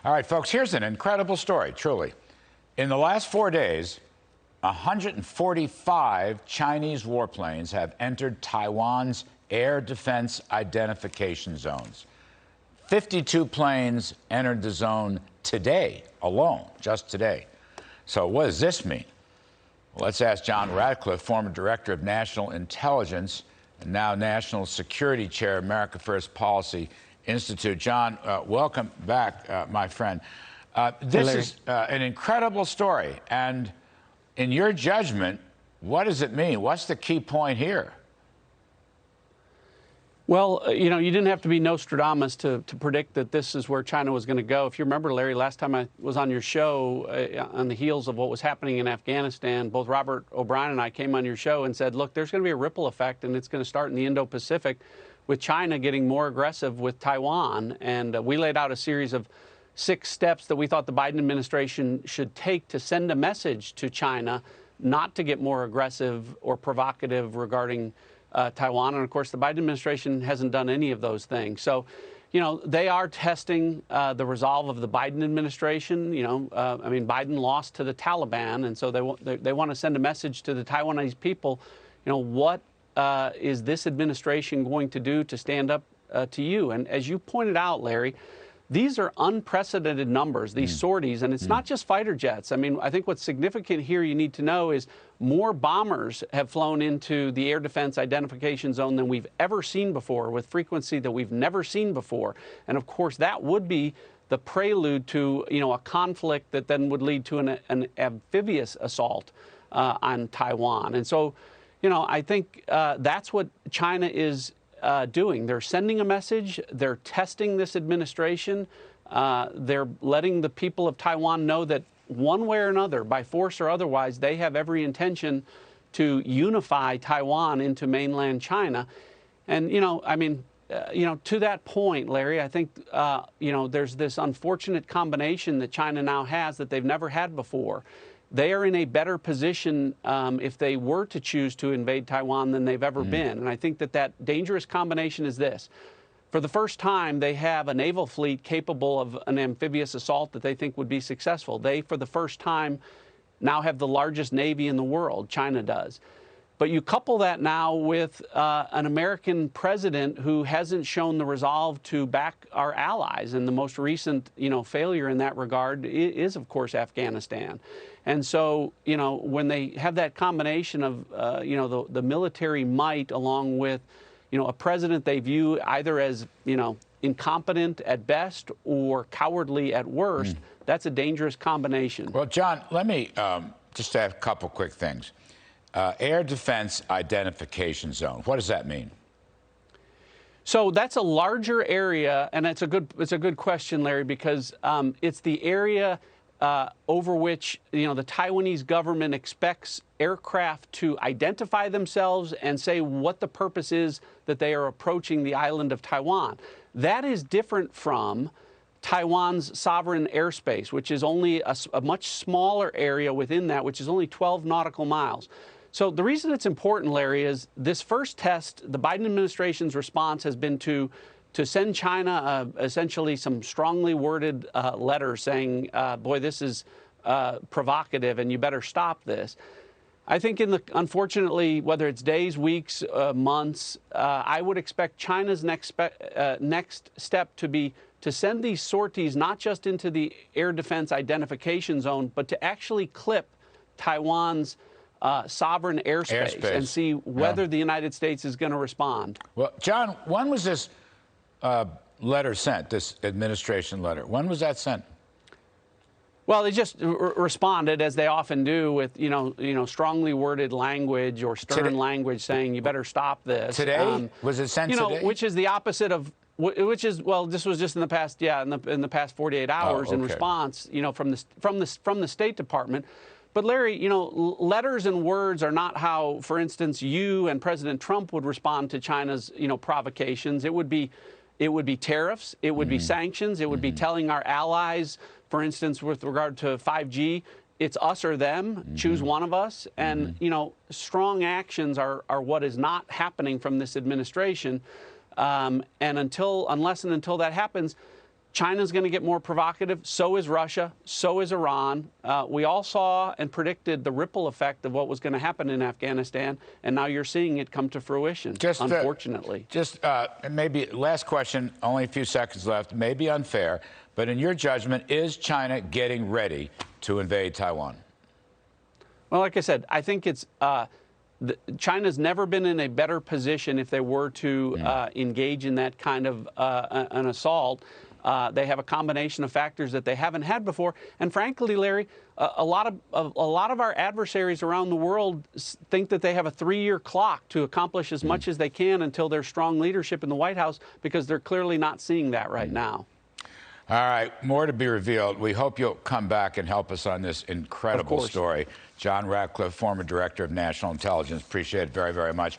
All right, folks, here's an incredible story, truly. In the last 4 days, 145 Chinese warplanes have entered Taiwan's air defense identification zones. 52 planes entered the zone today alone, just today. So what does this mean? Well, let's ask John Ratcliffe, former director of national intelligence and now National Security Chair, America First Policy Institute. John, welcome back, my friend. This is an incredible story. And in your judgment, what does it mean? What's the key point here? Well, you didn't have to be Nostradamus to predict that this is where China was going to go. If you remember, Larry, last time I was on your show, on the heels of what was happening in Afghanistan, both Robert O'Brien and I came on your show and said, look, there's going to be a ripple effect, and it's going to start in the Indo-Pacific with China getting more aggressive with Taiwan. And we laid out a series of 6 steps that we thought the Biden administration should take to send a message to China not to get more aggressive or provocative regarding Taiwan. And of course, the Biden administration hasn't done any of those things. So, they are testing the resolve of the Biden administration. Biden lost to the Taliban, and so they want to send a message to the Taiwanese people. What is this administration going to do to stand up to you? And as you pointed out, Larry, these are unprecedented numbers, these sorties, and it's not just fighter jets. I think what's significant here you need to know is more bombers have flown into the air defense identification zone than we've ever seen before, with frequency that we've never seen before. And of course, that would be the prelude to, a conflict that then would lead to an amphibious assault on Taiwan. And so, I think that's what China is doing. They're sending a message. They're testing this administration. They're letting the people of Taiwan know that one way or another, by force or otherwise, they have every intention to unify Taiwan into mainland China. And, to that point, Larry, I think, there's this unfortunate combination that China now has that they've never had before. They are in a better position if they were to choose to invade Taiwan than they've ever been. And I think that dangerous combination is this. For the first time, they have a naval fleet capable of an amphibious assault that they think would be successful. They, for the first time, now have the largest navy in the world. China does. But you couple that now with an American president who hasn't shown the resolve to back our allies. And the most recent, failure in that regard is, of course, Afghanistan. And so, when they have that combination of, the military might along with, a president they view either as, incompetent at best or cowardly at worst, that's a dangerous combination. Well, John, let me just add a couple quick things. Air defense identification zone. What does that mean? So that's a larger area, and it's a good question, Larry, because it's the area over which the Taiwanese government expects aircraft to identify themselves and say what the purpose is that they are approaching the island of Taiwan. That is different from Taiwan's sovereign airspace, which is only a much smaller area within that, which is only 12 nautical miles. So the reason it's important, Larry, is this first test, the Biden administration's response has been to send China essentially some strongly worded letters saying, boy, this is provocative and you better stop this. I think unfortunately, whether it's days, weeks, months, I would expect China's next step to be to send these sorties not just into the air defense identification zone, but to actually clip Taiwan's sovereign airspace and see whether the United States is going to respond. Well, John, when was this letter sent, this administration letter? When was that sent? Well, they just responded, as they often do, with strongly worded language or stern language saying you better stop this. Today? Was it sent today? Which is the opposite of this was just in the past, in the past 48 hours in response, from the State Department. But Larry, letters and words are not how, for instance, you and President Trump would respond to China's, provocations. It would be tariffs. It would be sanctions. It would be telling our allies, for instance, with regard to 5G, it's us or them. Choose one of us. And strong actions are what is not happening from this administration. And until that happens, China's going to get more provocative. So is Russia. So is Iran. We all saw and predicted the ripple effect of what was going to happen in Afghanistan, and now you're seeing it come to fruition, unfortunately. Maybe last question, only a few seconds left, maybe unfair, but in your judgment, is China getting ready to invade Taiwan? Well, like I said, I think it's China's never been in a better position if they were to engage in that kind of an assault. They have a combination of factors that they haven't had before, and frankly, Larry, a lot of our adversaries around the world think that they have a 3-year clock to accomplish as much as they can until there's strong leadership in the White House, because they're clearly not seeing that right now. All right, more to be revealed. We hope you'll come back and help us on this incredible story. John Ratcliffe, former Director of National Intelligence. Appreciate it very, very much.